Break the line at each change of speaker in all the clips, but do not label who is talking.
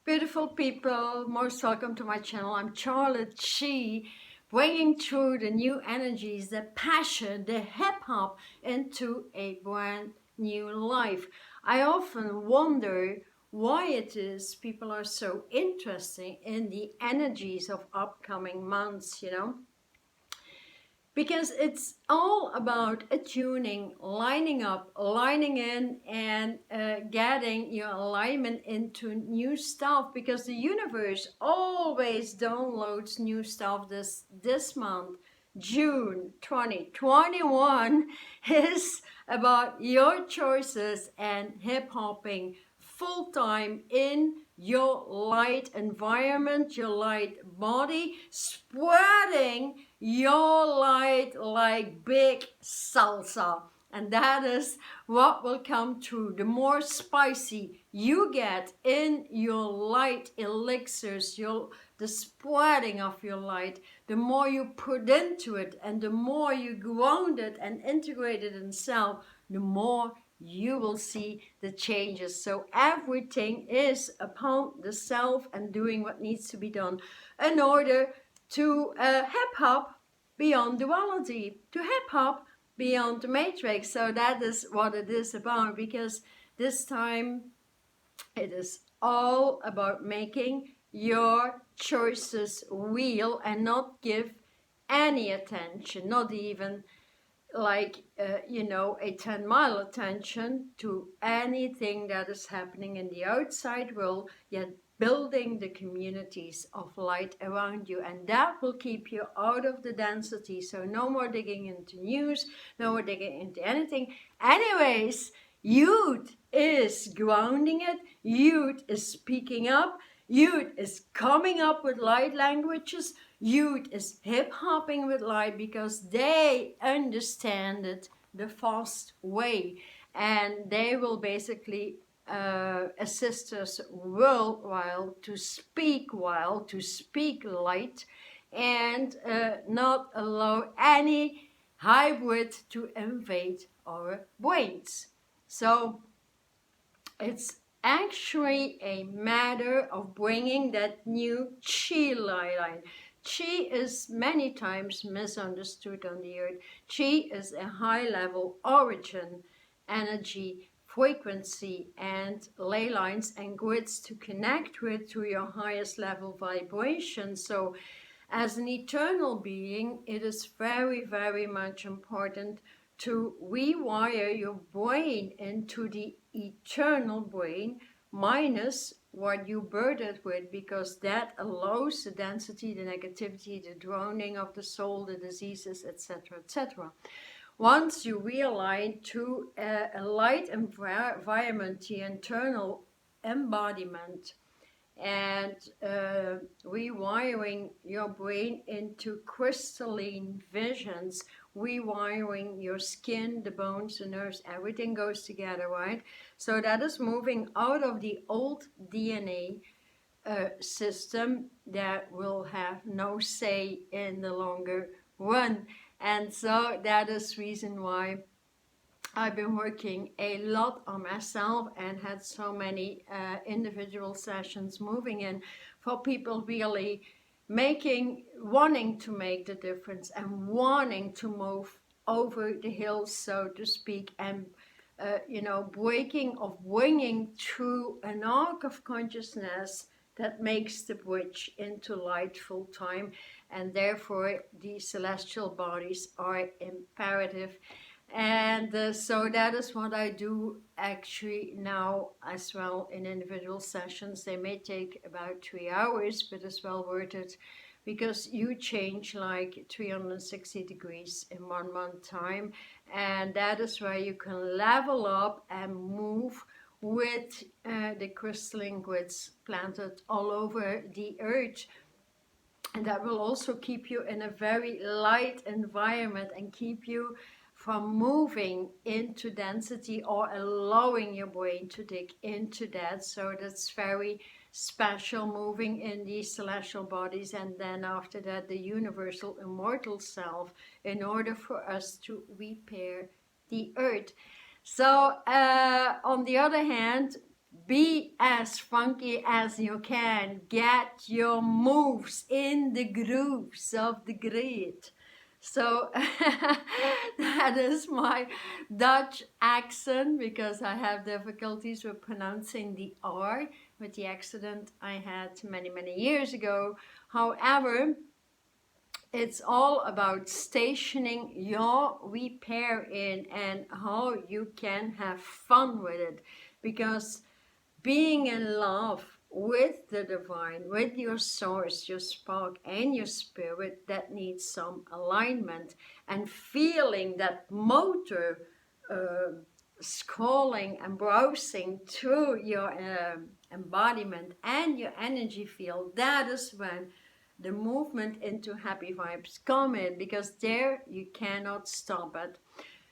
Beautiful people, most welcome to my channel. I'm SharlotChi, bringing through the new energies, the passion, the hip-hop into a brand new life. I often wonder why it is people are so interested in the energies of upcoming months, because it's all about attuning, lining up, lining in, and getting your alignment into new stuff, because the universe always downloads new stuff. This month, June 2021, is about your choices and hip-hopping full-time in your light environment, your light body, spreading your light like big salsa. And that is what will come true. The more spicy you get in your light elixirs, the spreading of your light, the more you put into it, and the more you ground it and integrate it in self, the more you will see the changes. So everything is upon the self and doing what needs to be done in order to hip-hop beyond duality, to hip-hop beyond the matrix. So that is what it is about, because this time it is all about making your choices real and not give any attention, not even like a 10-mile attention to anything that is happening in the outside world, yet building the communities of light around you, and that will keep you out of the density. So no more digging into news, no more digging into anything. Anyways, youth is grounding it, youth is speaking up, youth is coming up with light languages, youth is hip-hopping with light, because they understand it the fast way, and they will basically assist us worldwide to speak light, and not allow any hybrid to invade our brains. So it's actually a matter of bringing that new chi line. Chi is many times misunderstood on the earth. Chi is a high-level origin, energy, frequency, and ley lines and grids to connect with to your highest level vibration. So as an eternal being, it is very, very much important to rewire your brain into the eternal brain, minus what you birthed with, because that allows the density, the negativity, the drowning of the soul, the diseases, etc., etc. Once you realign to a light environment, the internal embodiment, and rewiring your brain into crystalline visions, rewiring your skin, the bones, the nerves, everything goes together, right? So that is moving out of the old DNA system that will have no say in the longer run. And so that is reason why I've been working a lot on myself and had so many individual sessions moving in for people really wanting to make the difference and wanting to move over the hills, so to speak, and bringing through an arc of consciousness that makes the bridge into light full time, and therefore the celestial bodies are imperative. And so that is what I do actually now as well in individual sessions. They may take about 3 hours, but it's well worth it, because you change like 360 degrees in 1 month time, and that is where you can level up and move with the crystalline grids planted all over the earth. And that will also keep you in a very light environment and keep you from moving into density or allowing your brain to dig into that. So that's very special, moving in these celestial bodies, and then after that the universal immortal self, in order for us to repair the earth. So on the other hand, be as funky as you can. Get your moves in the grooves of the grid. So that is my Dutch accent, because I have difficulties with pronouncing the R with the accident I had many, many years ago. However, it's all about stationing your repair in and how you can have fun with it. Because being in love with the divine, with your source, your spark, and your spirit, that needs some alignment, and feeling that motor scrolling and browsing through your embodiment and your energy field. That is when the movement into happy vibes come in, because there you cannot stop it.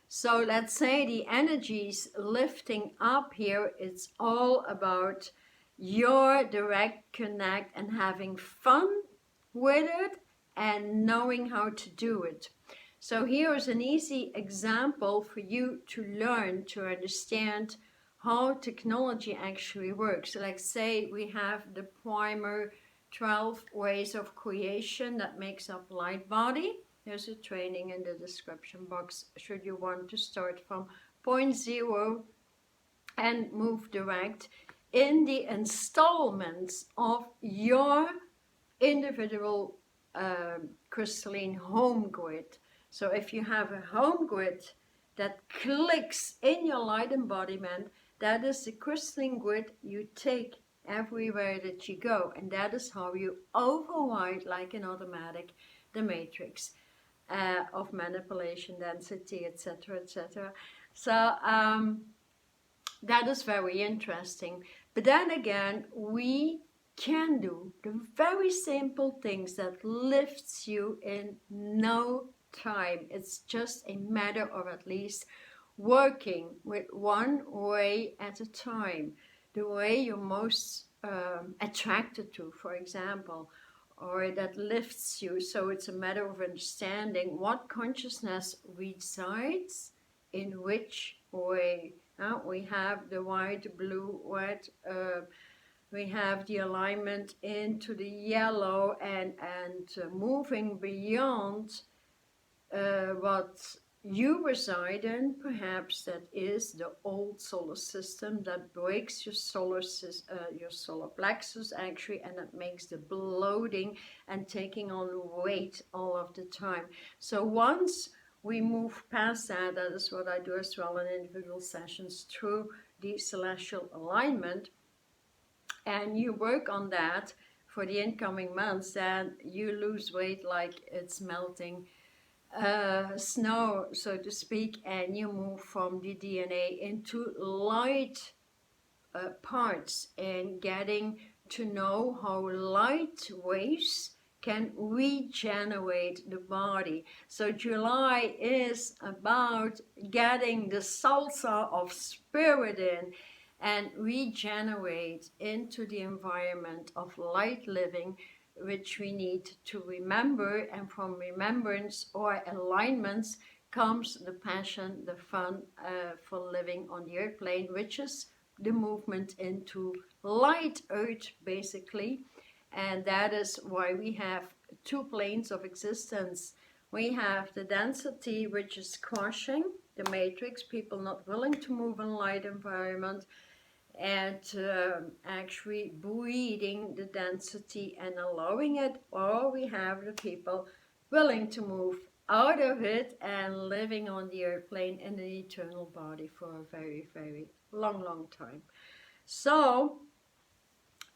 So let's say the energies lifting up here, it's all about your direct connect and having fun with it and knowing how to do it. So here is an easy example for you to learn, to understand how technology actually works. So like say we have the primer 12 ways of creation that makes up light body. There's a training in the description box should you want to start from point zero and move direct in the installments of your individual crystalline home grid. So if you have a home grid that clicks in your light embodiment, that is the crystalline grid you take everywhere that you go, and that is how you override, like an automatic, the matrix of manipulation, density, etc., etc. So that is very interesting. But then again, we can do the very simple things that lifts you in no time. It's just a matter of at least working with one way at a time, the way you're most attracted to, for example, or that lifts you. So it's a matter of understanding what consciousness resides in which way. We have the white, blue, red, we have the alignment into the yellow, and moving beyond what you reside in. Perhaps that is the old solar system that breaks your solar plexus actually, and that makes the bloating and taking on weight all of the time. So once we move past that, that is what I do as well in individual sessions through the celestial alignment, and you work on that for the incoming months, then you lose weight like it's melting snow, so to speak, and you move from the DNA into light parts, and getting to know how light waves can regenerate the body. So July is about getting the salsa of spirit in and regenerate into the environment of light living, which we need to remember. And from remembrance or alignments comes the passion, the fun for living on the earth plane, which is the movement into light earth basically. And that is why we have two planes of existence. We have the density, which is crushing the matrix, people not willing to move in light environment, and actually breathing the density and allowing it. Or we have the people willing to move out of it and living on the earth plane in an eternal body for a very, very long time. So,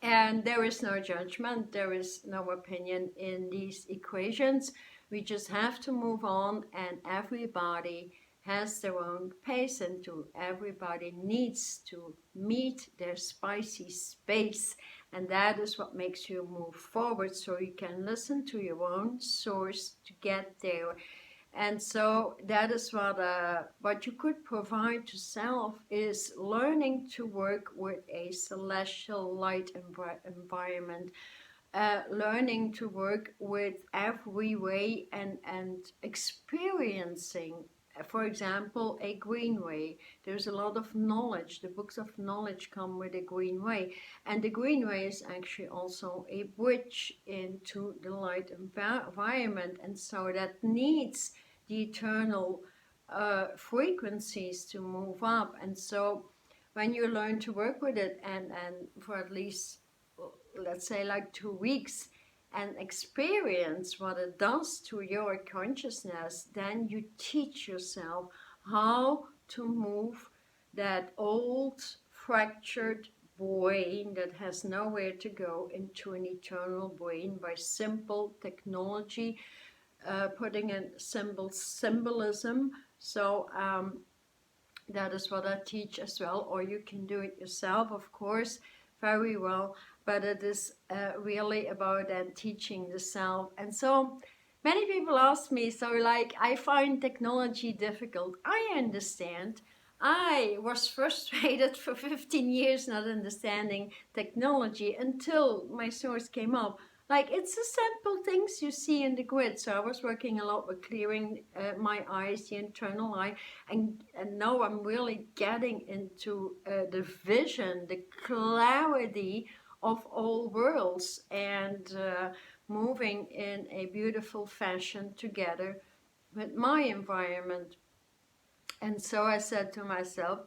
and there is no judgment, there is no opinion in these equations. We just have to move on, and everybody has their own pace, and everybody needs to meet their spicy space, and that is what makes you move forward, so you can listen to your own source to get there. And so that is what you could provide to self, is learning to work with a celestial light environment, learning to work with every way, and experiencing for example, a green way. There's a lot of knowledge. The books of knowledge come with a green way. And the green way is actually also a bridge into the light environment. And so that needs the eternal frequencies to move up. And so when you learn to work with it and for at least, let's say, like 2 weeks, and experience what it does to your consciousness, then you teach yourself how to move that old fractured brain that has nowhere to go into an eternal brain by simple technology, putting in symbolism. So that is what I teach as well, or you can do it yourself, of course, very well, but it is really about teaching the self. And so many people ask me, so like, I find technology difficult. I understand. I was frustrated for 15 years not understanding technology until my source came up. Like, it's the simple things you see in the grid. So I was working a lot with clearing my eyes, the internal eye, and now I'm really getting into the vision, the clarity of all worlds, and moving in a beautiful fashion together with my environment. And so I said to myself,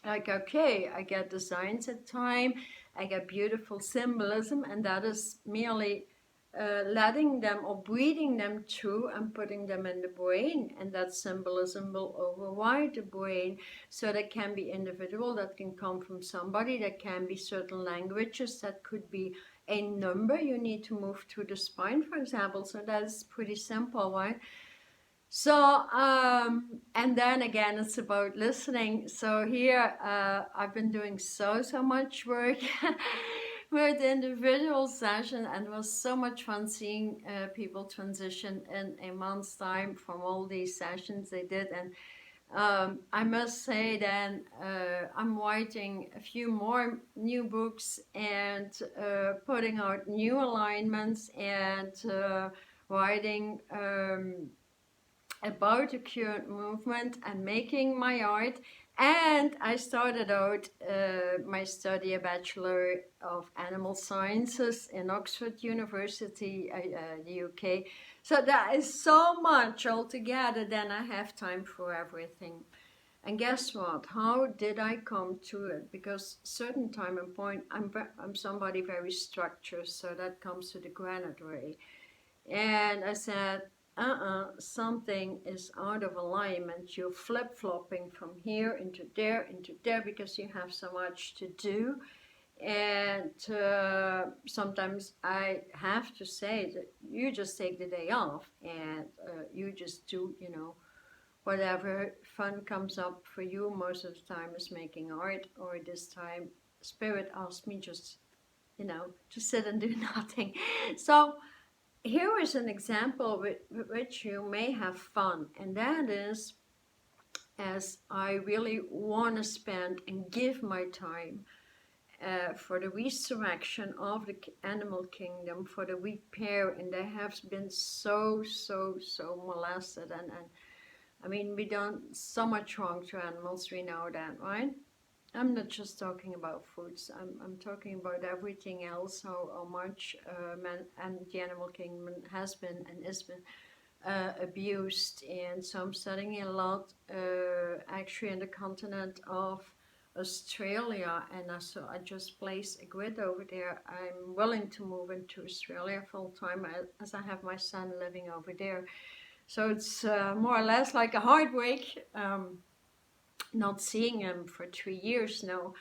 like, okay, I get the signs at time, I get beautiful symbolism, and that is merely letting them or breathing them through and putting them in the brain, and that symbolism will override the brain. So that can be individual, that can come from somebody, that can be certain languages, that could be a number you need to move through the spine, for example. So that's pretty simple, right? So, and then again, it's about listening. So here, I've been doing so much work with the individual session, and it was so much fun seeing people transition in a month's time from all these sessions they did. And I must say then, I'm writing a few more new books and putting out new alignments and writing about the current movement and making my art. And I started out my study, a Bachelor of Animal Sciences in Oxford University, the UK. So that is so much altogether, then I have time for everything. And guess what? How did I come to it? Because certain time and point, I'm somebody very structured, so that comes to the granite ray. And I said, something is out of alignment. You're flip-flopping from here into there because you have so much to do. And sometimes I have to say that you just take the day off and you just do, whatever fun comes up for you. Most of the time is making art, or this time Spirit asked me just, to sit and do nothing. So here is an example with which you may have fun, and that is, as I really want to spend and give my time for the resurrection of the animal kingdom, for the repair, and they have been so molested, and I mean, we done so much wrong to animals, we know that, right? I'm not just talking about foods, I'm talking about everything else, how much man and the animal kingdom has been and is been abused. And so I'm studying a lot actually in the continent of Australia, and so I just placed a grid over there. I'm willing to move into Australia full time as I have my son living over there. So it's more or less like a heartbreak. Not seeing him for 3 years now,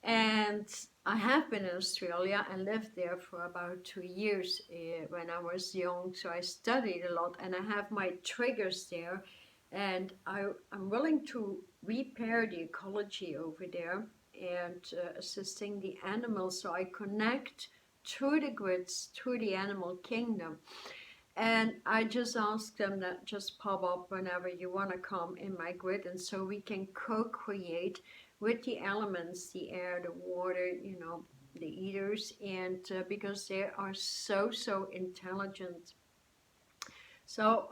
and I have been in Australia and lived there for about 2 years when I was young, so I studied a lot and I have my triggers there, and I'm willing to repair the ecology over there and assisting the animals, so I connect through the grids, through the animal kingdom. And I just ask them that just pop up whenever you want to come in my grid, and so we can co-create with the elements, the air, the water, the eaters, and because they are so intelligent. So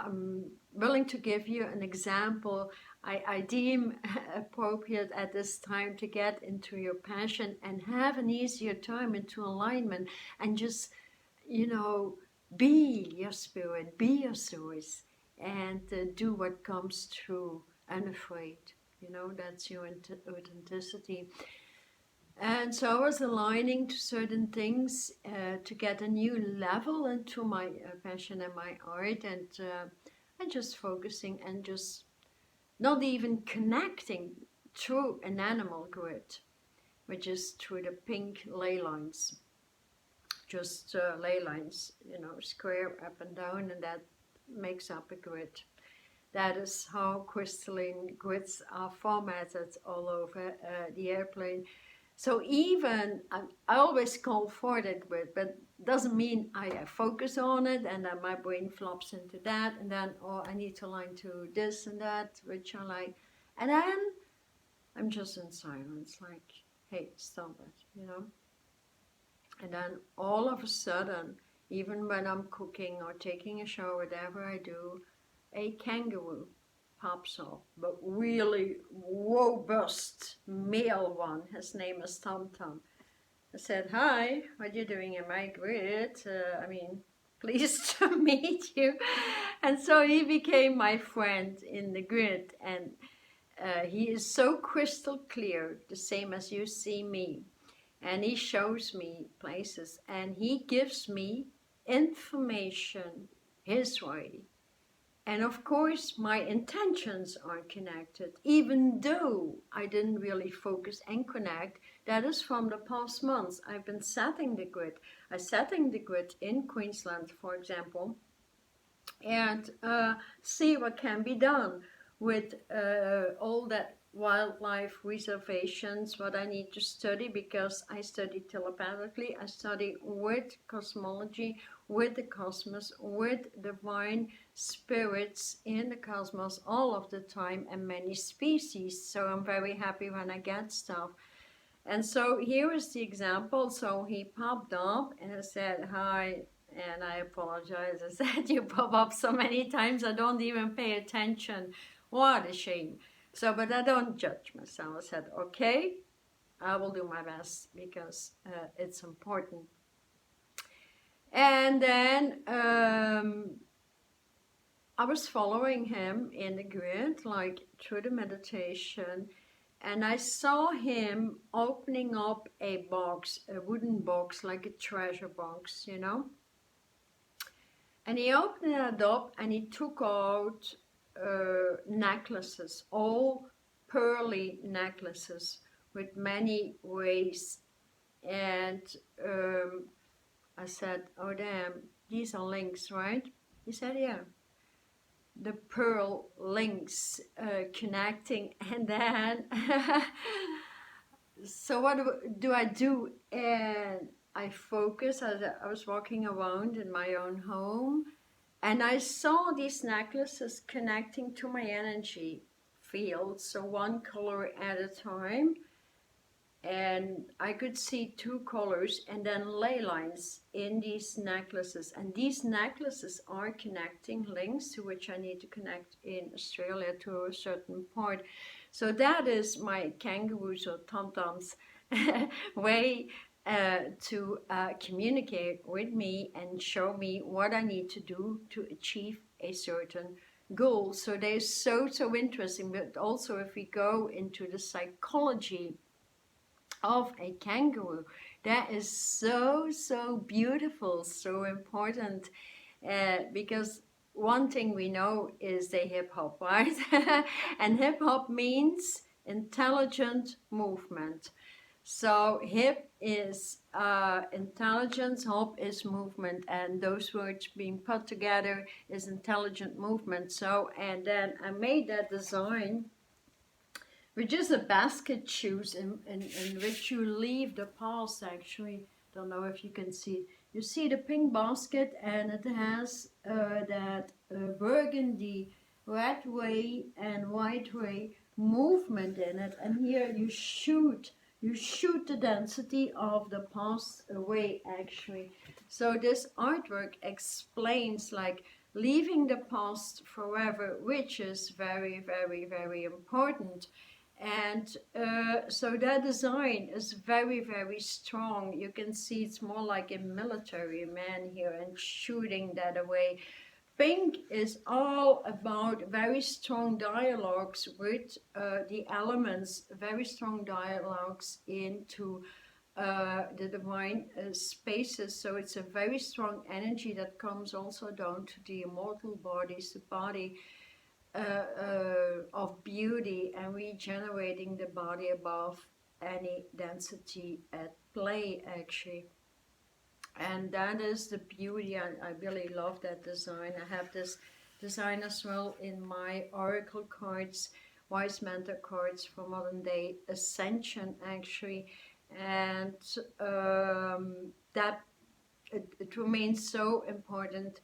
I'm willing to give you an example I deem appropriate at this time to get into your passion and have an easier time into alignment and just, you know, be your spirit, be your source, and do what comes through unafraid. You know, that's your authenticity. And so I was aligning to certain things to get a new level into my passion and my art, and just focusing and just not even connecting through an animal grid, which is through the pink ley lines. Just ley lines, you know, square up and down, and that makes up a grid. That is how crystalline grids are formatted all over the airplane. So even I always call for that grid, but doesn't mean I focus on it and then my brain flops into that, and then, oh, I need to align to this and that, which I like. And then I'm just in silence, like, hey, stop it, you know? And then all of a sudden, even when I'm cooking or taking a shower, whatever I do, a kangaroo pops up, but really robust male one. His name is Tom Tom. I said, hi, what are you doing in my grid? Pleased to meet you. And so he became my friend in the grid, and he is so crystal clear, the same as you see me. And he shows me places, and he gives me information his way. And of course, my intentions are connected, even though I didn't really focus and connect. That is from the past months. I've been setting the grid. I'm setting the grid in Queensland, for example, and see what can be done with all that wildlife reservations, what I need to study, because I study telepathically, I study with cosmology, with the cosmos, with divine spirits in the cosmos all of the time, and many species. So I'm very happy when I get stuff. And so here is the example. So he popped up and I said, hi, and I apologize. I said, you pop up so many times I don't even pay attention. What a shame. So, but I don't judge myself. I said, okay, I will do my best because it's important. And then I was following him in the grid, like through the meditation, and I saw him opening up a box, a wooden box, like a treasure box, you know. And he opened it up and he took out necklaces, all pearly necklaces with many rays. And I said, oh damn, these are links, right? He said, yeah. The pearl links connecting, and then so what do I do? And I focus. I was walking around in my own home, and I saw these necklaces connecting to my energy field, so one color at a time. And I could see two colors and then ley lines in these necklaces. And these necklaces are connecting links to which I need to connect in Australia to a certain part. So that is my kangaroos or tom-toms way to communicate with me and show me what I need to do to achieve a certain goal. So they're so interesting. But also if we go into the psychology of a kangaroo, that is so beautiful, so important, because one thing we know is the hip hop, right? And hip hop means intelligent movement. So hip is intelligence, hop is movement, and those words being put together is intelligent movement. So, and then I made that design, which is a basket shoes in which you leave the past. Actually, don't know if you can see. You see the pink basket, and it has that burgundy, red ray and white ray movement in it. And here you shoot the density of the past away, actually. So this artwork explains like leaving the past forever, which is very, very, very important. And so that design is very, very strong. You can see it's more like a military man here and shooting that away. Pink is all about very strong dialogues with the elements, very strong dialogues into the divine spaces. So it's a very strong energy that comes also down to the immortal bodies, the body of beauty, and regenerating the body above any density at play, actually. And that is the beauty. I really love that design. I have this design as well in my oracle cards, wise mentor cards for modern day ascension, actually. And that it remains so important,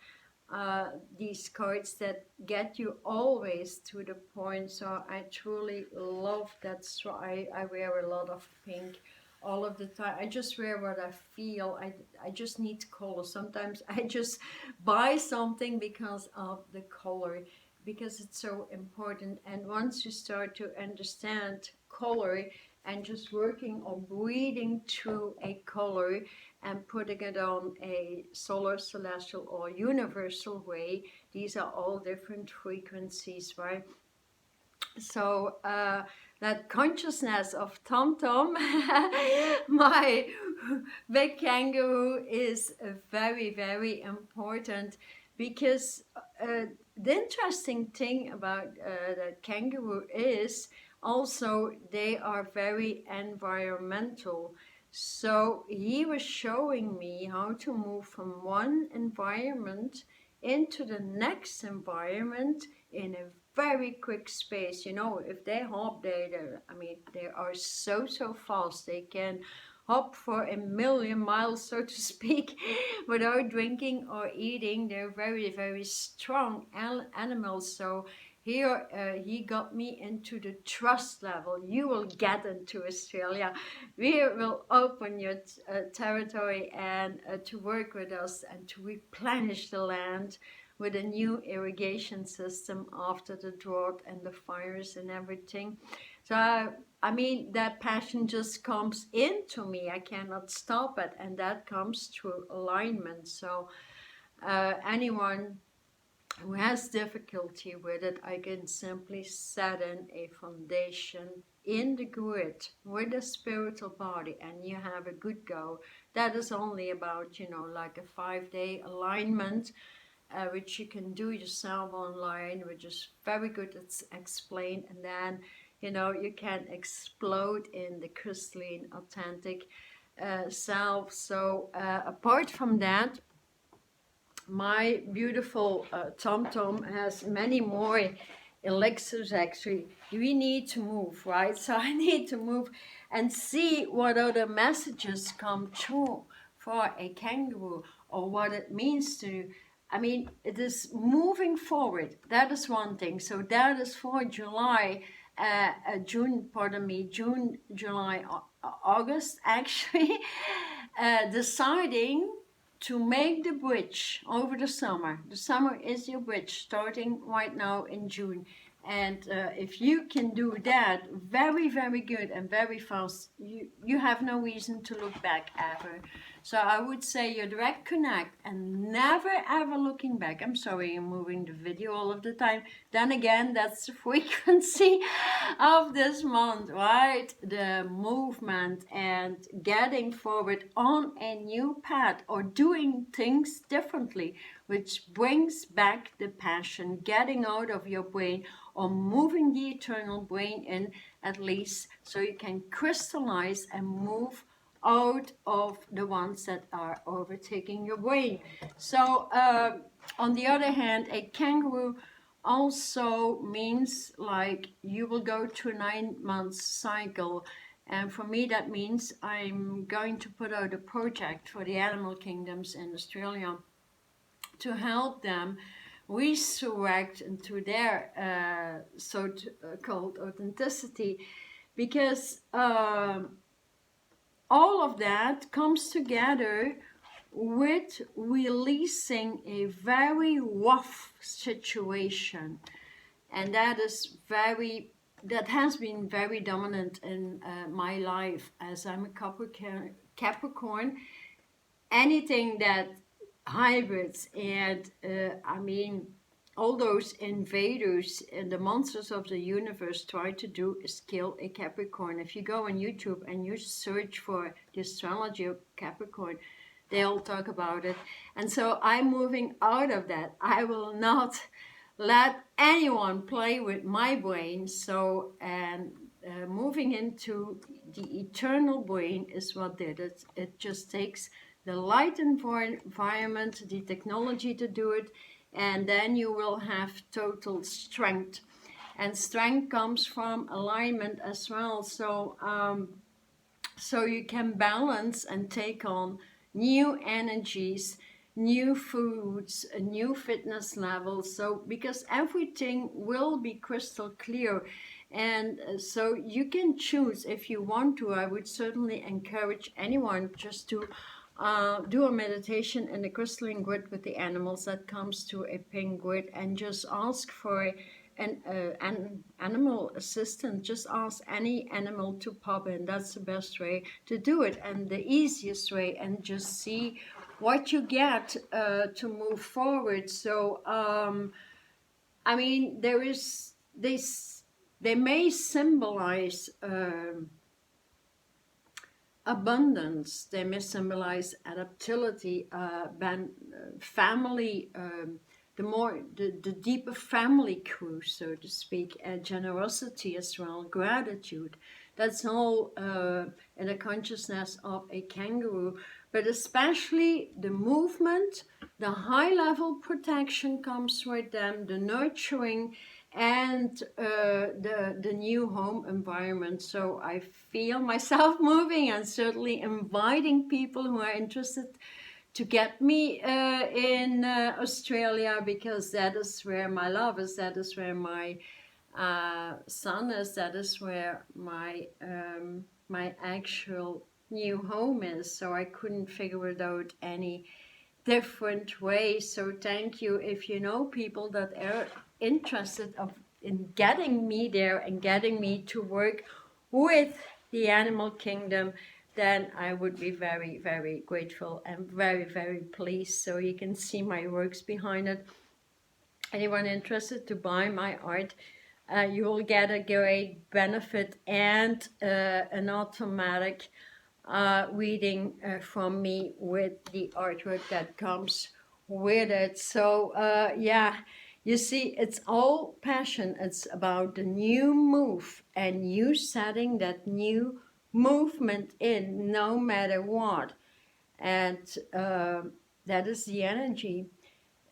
these cards that get you always to the point. So I truly love that. So I wear a lot of pink all of the time. I just wear what I feel. I just need color. Sometimes I just buy something because of the color, because it's so important. And once you start to understand color and just working or breathing through a color and putting it on a solar, celestial, or universal way, these are all different frequencies, right? So that consciousness of Tom Tom, my big kangaroo, is very, very important, because the interesting thing about the kangaroo is also they are very environmental. So he was showing me how to move from one environment into the next environment in a very quick space. You know, if they hop, I mean, they are so fast. They can hop for a million miles, so to speak, without drinking or eating. They're very, very strong animals. So here he got me into the trust level. You will get into Australia. We will open your territory and to work with us and to replenish the land with a new irrigation system after the drought and the fires and everything. So I mean, that passion just comes into me. I cannot stop it, and that comes through alignment. So anyone who has difficulty with it, I can simply set in a foundation in the grid with a spiritual body, and you have a good go. That is only about, you know, like a 5-day alignment, which you can do yourself online, which is very good. It's explained, and then, you know, you can explode in the crystalline, authentic self. So apart from that, my beautiful Tom Tom has many more elixirs. Actually, we need to move, right? So I need to move and see what other messages come through for a kangaroo, or what it means to, I mean, it is moving forward. That is one thing. So that is for July, June, pardon me, June, July, August, actually, deciding to make the bridge over the summer. The summer is your bridge, starting right now in June. And if you can do that very, very good and very fast, you have no reason to look back ever. So I would say your direct connect and never ever looking back. I'm sorry, I'm moving the video all of the time. Then again, that's the frequency of this month, right? The movement and getting forward on a new path, or doing things differently, which brings back the passion, getting out of your brain, or moving the eternal brain in, at least, so you can crystallize and move out of the ones that are overtaking your brain. So on the other hand, a kangaroo also means like you will go through a 9-month cycle. And for me, that means I'm going to put out a project for the animal kingdoms in Australia to help them resurrect into their so-called authenticity, because all of that comes together with releasing a very rough situation, and that has been very dominant in my life, as I'm a Capricorn. Anything that hybrids and I mean all those invaders and the monsters of the universe try to do is kill a Capricorn. If you go on YouTube and you search for the astrology of Capricorn, they all talk about it. And so I'm moving out of that. I will not let anyone play with my brain. So, and moving into the eternal brain is what did it. It just takes the light environment, the technology to do it, and then you will have total strength. And strength comes from alignment as well. So you can balance and take on new energies, new foods, new fitness levels. So because everything will be crystal clear, and so you can choose if you want to. I would certainly encourage anyone just to do a meditation in the crystalline grid with the animals. That comes to a pink grid, and just ask for an animal assistant. Just ask any animal to pop in. That's the best way to do it and the easiest way, and just see what you get to move forward. So I mean, there is this, they may symbolize abundance, they may symbolize adaptability, family, the deeper family crew, so to speak, and generosity as well, gratitude. That's all in the consciousness of a kangaroo. But especially the movement, the high level protection comes with them, the nurturing, and the new home environment. So I feel myself moving, and certainly inviting people who are interested to get me in Australia, because that is where my love is, that is where my son is, that is where my my actual new home is. So I couldn't figure it out any different way. So thank you if you know people that are interested in getting me there and getting me to work with the animal kingdom, then I would be very, very grateful and very, very pleased. So you can see my works behind it. Anyone interested to buy my art, you will get a great benefit and an automatic reading from me with the artwork that comes with it. So yeah, you see, it's all passion. It's about the new move and you setting that new movement in, no matter what. And that is the energy.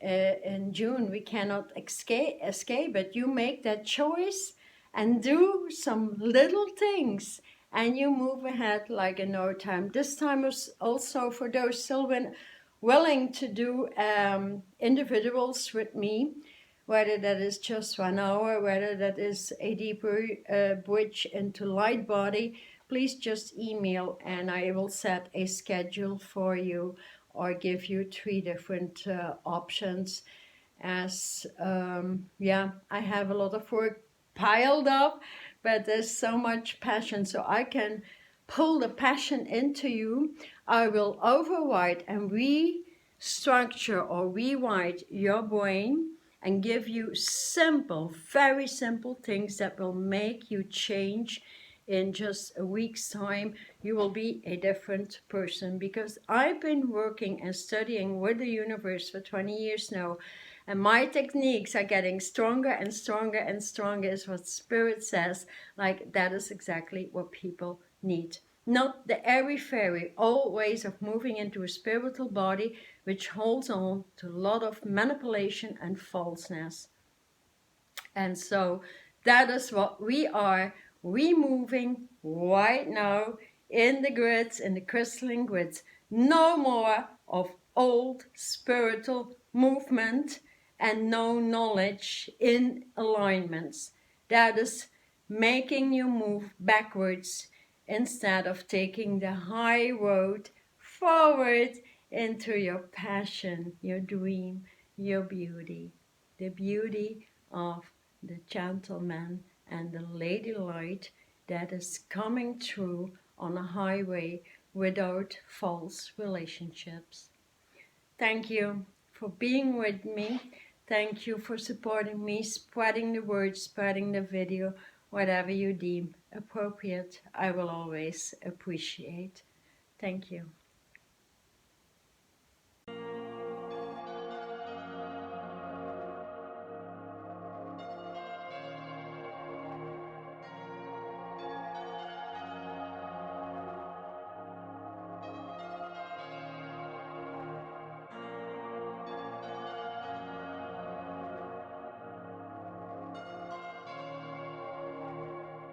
In June, we cannot escape it. You make that choice and do some little things, and you move ahead like in no time. This time was also for those still willing to do individuals with me, whether that is just 1 hour, whether that is a deeper bridge into light body. Please just email and I will set a schedule for you, or give you 3 different options. As yeah, I have a lot of work piled up, but there's so much passion, so I can pull the passion into you. I will override and restructure or rewrite your brain and give you simple, very simple things that will make you change. In just a week's time, you will be a different person, because I've been working and studying with the universe for 20 years now, and my techniques are getting stronger and stronger and stronger, is what Spirit says. Like, that is exactly what people need. Not the airy-fairy old ways of moving into a spiritual body, which holds on to a lot of manipulation and falseness. And so that is what we are removing right now in the grids, in the crystalline grids. No more of old spiritual movement and no knowledge in alignments. That is making you move backwards instead of taking the high road forward into your passion, your dream, your beauty, the beauty of the gentleman and the lady light that is coming through on a highway without false relationships. Thank you for being with me. Thank you for supporting me, spreading the word, spreading the video, whatever you deem appropriate. I will always appreciate. Thank you.